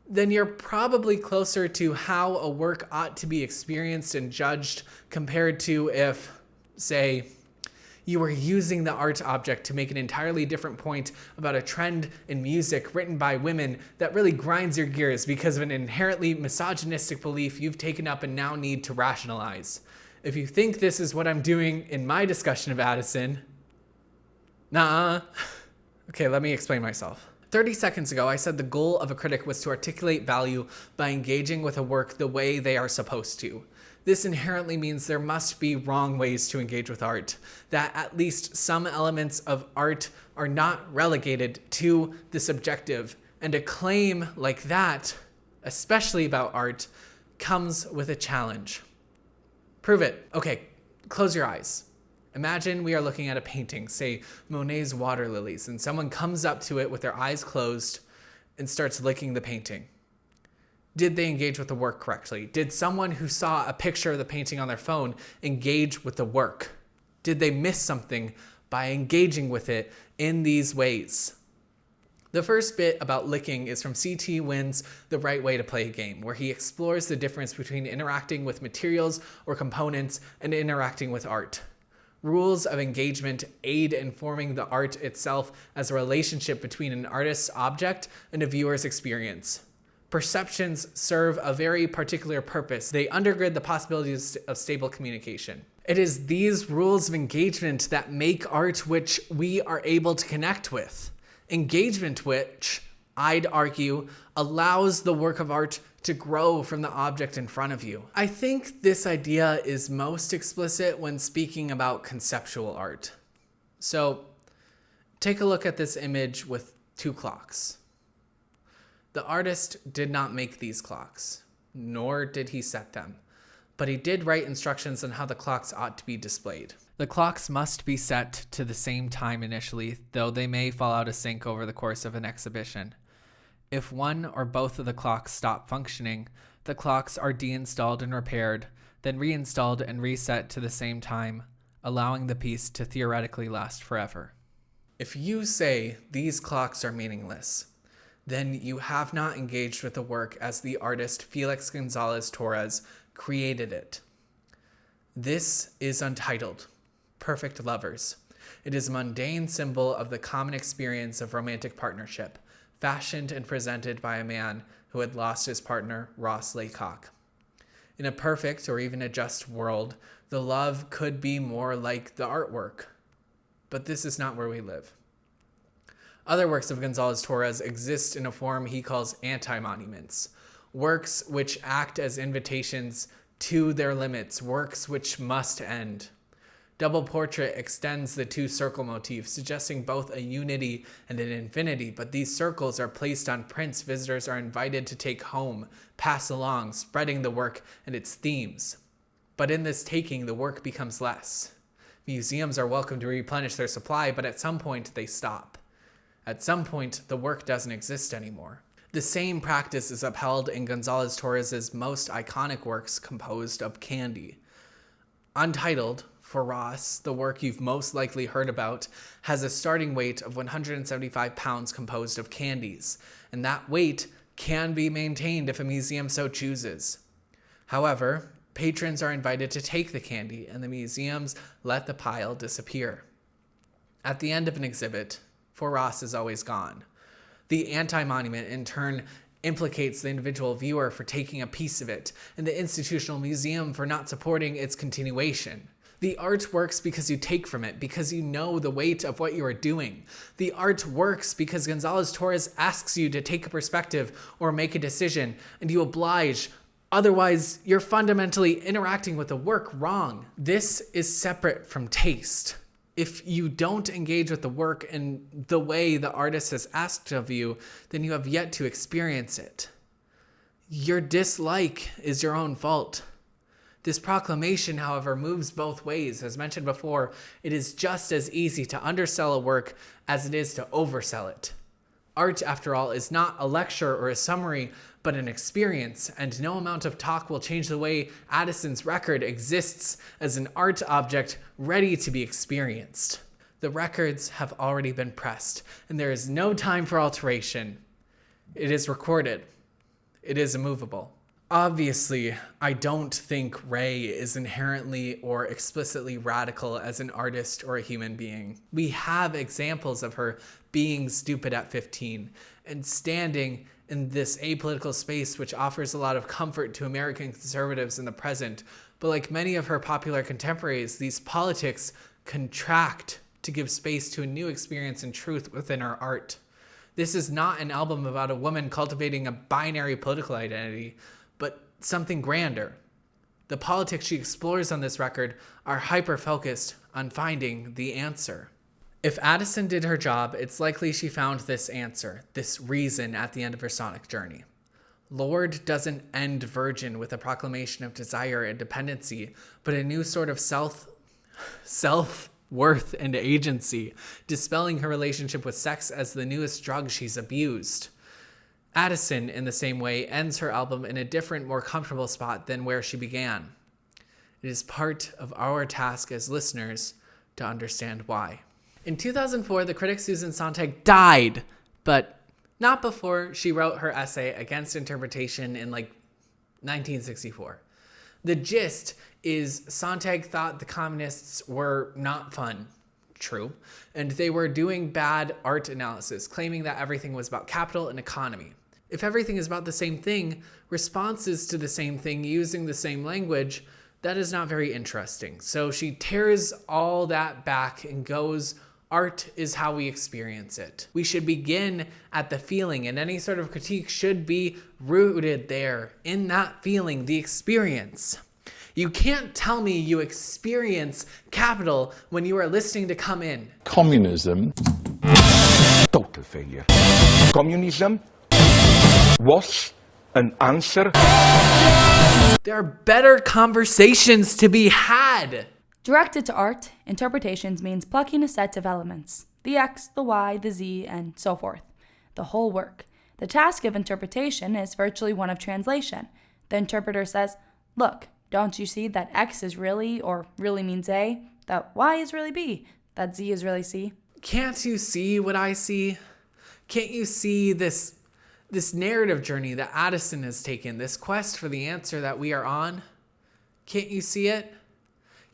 then you're probably closer to how a work ought to be experienced and judged compared to if, say, you were using the art object to make an entirely different point about a trend in music written by women that really grinds your gears because of an inherently misogynistic belief you've taken up and now need to rationalize. If you think this is what I'm doing in my discussion of Addison, nah. Okay, let me explain myself. 30 seconds ago, I said the goal of a critic was to articulate value by engaging with a work the way they are supposed to. This inherently means there must be wrong ways to engage with art, that at least some elements of art are not relegated to the subjective, and a claim like that, especially about art, comes with a challenge. Prove it. Okay, close your eyes. Imagine we are looking at a painting, say Monet's Water Lilies, and someone comes up to it with their eyes closed and starts licking the painting. Did they engage with the work correctly? Did someone who saw a picture of the painting on their phone engage with the work? Did they miss something by engaging with it in these ways? The first bit about licking is from C.T. Nguyen's The Right Way to Play a Game, where he explores the difference between interacting with materials or components and interacting with art. Rules of engagement aid in forming the art itself as a relationship between an artist's object and a viewer's experience. Perceptions serve a very particular purpose. They undergird the possibilities of stable communication. It is these rules of engagement that make art which we are able to connect with. Engagement which, I'd argue, allows the work of art to grow from the object in front of you. I think this idea is most explicit when speaking about conceptual art. So, take a look at this image with two clocks. The artist did not make these clocks, nor did he set them, but he did write instructions on how the clocks ought to be displayed. The clocks must be set to the same time initially, though they may fall out of sync over the course of an exhibition. If one or both of the clocks stop functioning, the clocks are deinstalled and repaired, then reinstalled and reset to the same time, allowing the piece to theoretically last forever. If you say these clocks are meaningless, then you have not engaged with the work as the artist Felix Gonzalez-Torres created it. This is untitled, Perfect Lovers. It is a mundane symbol of the common experience of romantic partnership, fashioned and presented by a man who had lost his partner, Ross Laycock. In a perfect or even a just world, the love could be more like the artwork. But this is not where we live. Other works of Gonzalez-Torres exist in a form he calls anti-monuments, works which act as invitations to their limits, works which must end. Double Portrait extends the two circle motif, suggesting both a unity and an infinity, but these circles are placed on prints visitors are invited to take home, pass along, spreading the work and its themes. But in this taking, the work becomes less. Museums are welcome to replenish their supply, but at some point they stop. At some point, the work doesn't exist anymore. The same practice is upheld in Gonzalez-Torres' most iconic works composed of candy. Untitled, for Ross, the work you've most likely heard about, has a starting weight of 175 pounds composed of candies, and that weight can be maintained if a museum so chooses. However, patrons are invited to take the candy, and the museums let the pile disappear. At the end of an exhibit, for Ross is always gone. The anti-monument, in turn, implicates the individual viewer for taking a piece of it, and the institutional museum for not supporting its continuation. The art works because you take from it, because you know the weight of what you are doing. The art works because Gonzalez-Torres asks you to take a perspective or make a decision, and you oblige. Otherwise, you're fundamentally interacting with the work wrong. This is separate from taste. If you don't engage with the work in the way the artist has asked of you, then you have yet to experience it. Your dislike is your own fault. This proclamation, however, moves both ways. As mentioned before, it is just as easy to undersell a work as it is to oversell it. Art, after all, is not a lecture or a summary, but an experience, and no amount of talk will change the way Addison's record exists as an art object ready to be experienced. The records have already been pressed, and there is no time for alteration. It is recorded. It is immovable. Obviously, I don't think Ray is inherently or explicitly radical as an artist or a human being. We have examples of her being stupid at 15 and standing in this apolitical space which offers a lot of comfort to American conservatives in the present. But like many of her popular contemporaries, these politics contract to give space to a new experience and truth within her art. This is not an album about a woman cultivating a binary political identity, but something grander. The politics she explores on this record are hyper-focused on finding the answer. If Addison did her job, it's likely she found this answer, this reason at the end of her sonic journey. Lord doesn't end Virgin with a proclamation of desire and dependency, but a new sort of self-worth and agency, dispelling her relationship with sex as the newest drug she's abused. Addison, in the same way, ends her album in a different, more comfortable spot than where she began. It is part of our task as listeners to understand why. In 2004, the critic Susan Sontag died, but not before she wrote her essay against interpretation in 1964. The gist is Sontag thought the communists were not fun. True. And they were doing bad art analysis, claiming that everything was about capital and economy. If everything is about the same thing, responses to the same thing using the same language, that is not very interesting. So she tears all that back and goes, art is how we experience it. We should begin at the feeling, and any sort of critique should be rooted there, in that feeling, the experience. You can't tell me you experience capital when you are listening to Come In. Communism, total failure. Communism was an answer. There are better conversations to be had. Directed to art, interpretations means plucking a set of elements, the X, the Y, the Z, and so forth, the whole work. The task of interpretation is virtually one of translation. The interpreter says, look, don't you see that X is really, or really means A, that Y is really B, that Z is really C? Can't you see what I see? Can't you see this narrative journey that Addison has taken, this quest for the answer that we are on? Can't you see it?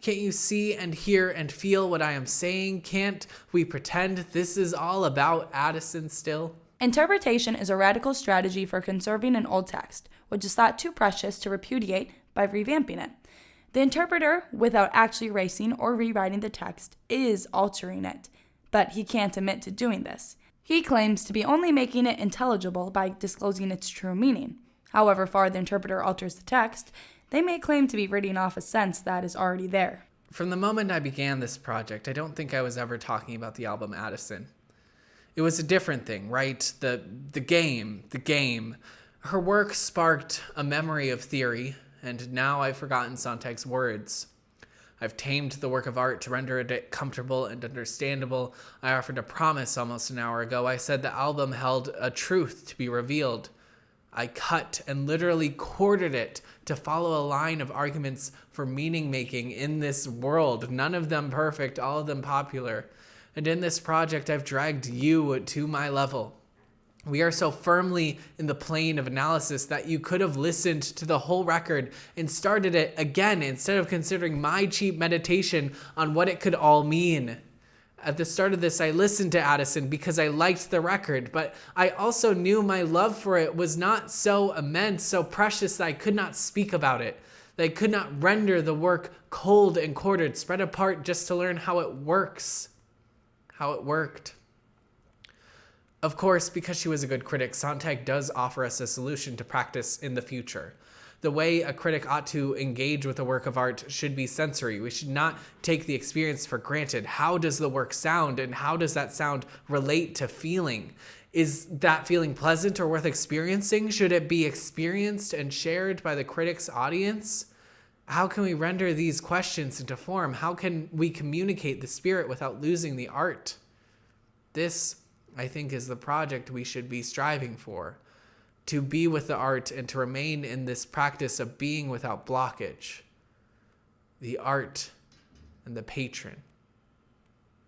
Can't you see and hear and feel what I am saying? Can't we pretend this is all about Addison still? Interpretation is a radical strategy for conserving an old text, which is thought too precious to repudiate by revamping it. The interpreter, without actually erasing or rewriting the text, is altering it, but he can't admit to doing this. He claims to be only making it intelligible by disclosing its true meaning. However far the interpreter alters the text, they may claim to be ridding off a sense that is already there. From the moment I began this project, I don't think I was ever talking about the album Addison. It was a different thing, right? The game. Her work sparked a memory of theory and now I've forgotten Sontag's words. I've tamed the work of art to render it comfortable and understandable. I offered a promise almost an hour ago. I said the album held a truth to be revealed. I cut and literally quartered it to follow a line of arguments for meaning making in this world, none of them perfect, all of them popular. And in this project, I've dragged you to my level. We are so firmly in the plane of analysis that you could have listened to the whole record and started it again instead of considering my cheap meditation on what it could all mean. At the start of this, I listened to Addison because I liked the record, but I also knew my love for it was not so immense, so precious that I could not speak about it, that I could not render the work cold and quartered, spread apart just to learn how it works, how it worked. Of course, because she was a good critic, Sontag does offer us a solution to practice in the future. The way a critic ought to engage with a work of art should be sensory. We should not take the experience for granted. How does the work sound, and how does that sound relate to feeling? Is that feeling pleasant or worth experiencing? Should it be experienced and shared by the critic's audience? How can we render these questions into form? How can we communicate the spirit without losing the art? This, I think, is the project we should be striving for. To be with the art and to remain in this practice of being without blockage. The art and the patron.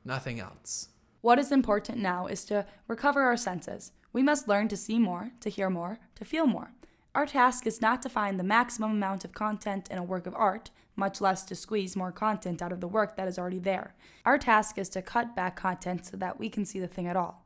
Nothing else. What is important now is to recover our senses. We must learn to see more, to hear more, to feel more. Our task is not to find the maximum amount of content in a work of art, much less to squeeze more content out of the work that is already there. Our task is to cut back content so that we can see the thing at all.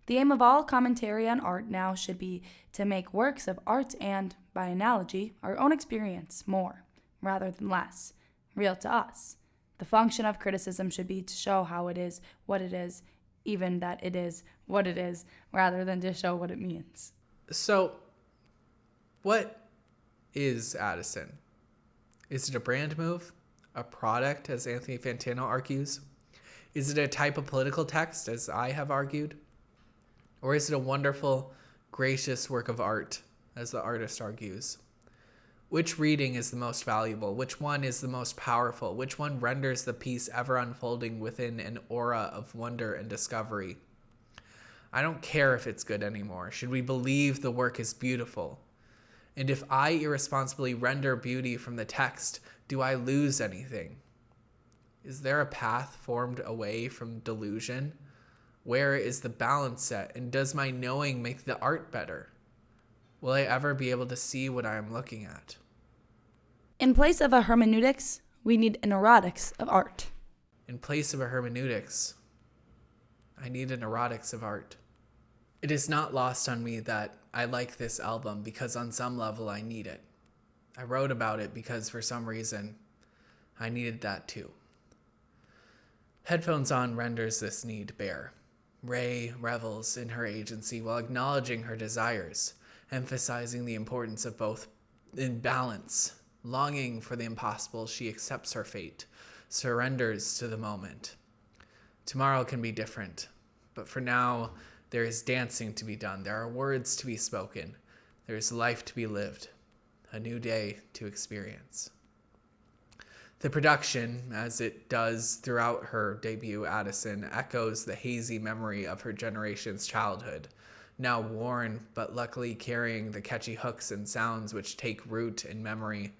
The aim of all commentary on art now should be to make works of art and, by analogy, our own experience more, rather than less, real to us. The function of criticism should be to show how it is, what it is, even that it is what it is, rather than to show what it means. So, what is Addison? Is it a brand move? A product, as Anthony Fantano argues? Is it a type of political text, as I have argued? Or is it a wonderful, gracious work of art, as the artist argues? Which reading is the most valuable? Which one is the most powerful? Which one renders the piece ever unfolding within an aura of wonder and discovery? I don't care if it's good anymore. Should we believe the work is beautiful? And if I irresponsibly render beauty from the text, do I lose anything? Is there a path formed away from delusion? Where is the balance set, and does my knowing make the art better? Will I ever be able to see what I am looking at? In place of a hermeneutics, we need an erotics of art. In place of a hermeneutics, I need an erotics of art. It is not lost on me that I like this album because on some level I need it. I wrote about it because for some reason I needed that too. Headphones On renders this need bare. Ray revels in her agency while acknowledging her desires, emphasizing the importance of both in balance. Longing for the impossible, she accepts her fate, surrenders to the moment. Tomorrow can be different, but for now, there is dancing to be done. There are words to be spoken. There is life to be lived, a new day to experience. The production, as it does throughout her debut, Addison, echoes the hazy memory of her generation's childhood, now worn, but luckily carrying the catchy hooks and sounds which take root in memory.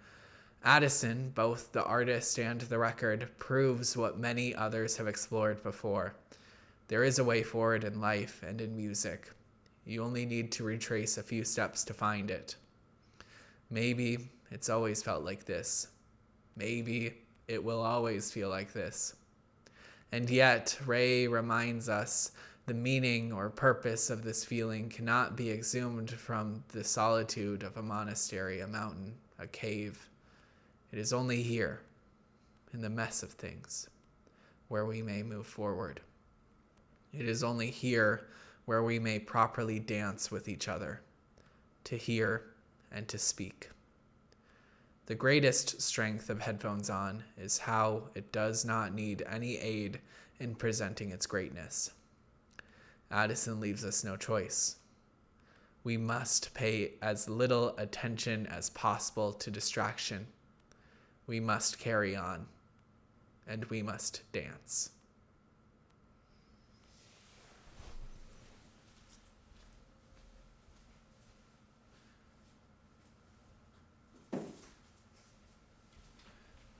Addison, both the artist and the record, proves what many others have explored before. There is a way forward in life and in music. You only need to retrace a few steps to find it. Maybe it's always felt like this. Maybe it will always feel like this. And yet, Ray reminds us the meaning or purpose of this feeling cannot be exhumed from the solitude of a monastery, a mountain, a cave. It is only here, in the mess of things, where we may move forward. It is only here where we may properly dance with each other, to hear and to speak. The greatest strength of Headphones On is how it does not need any aid in presenting its greatness. Addison leaves us no choice. We must pay as little attention as possible to distraction. We must carry on, and we must dance.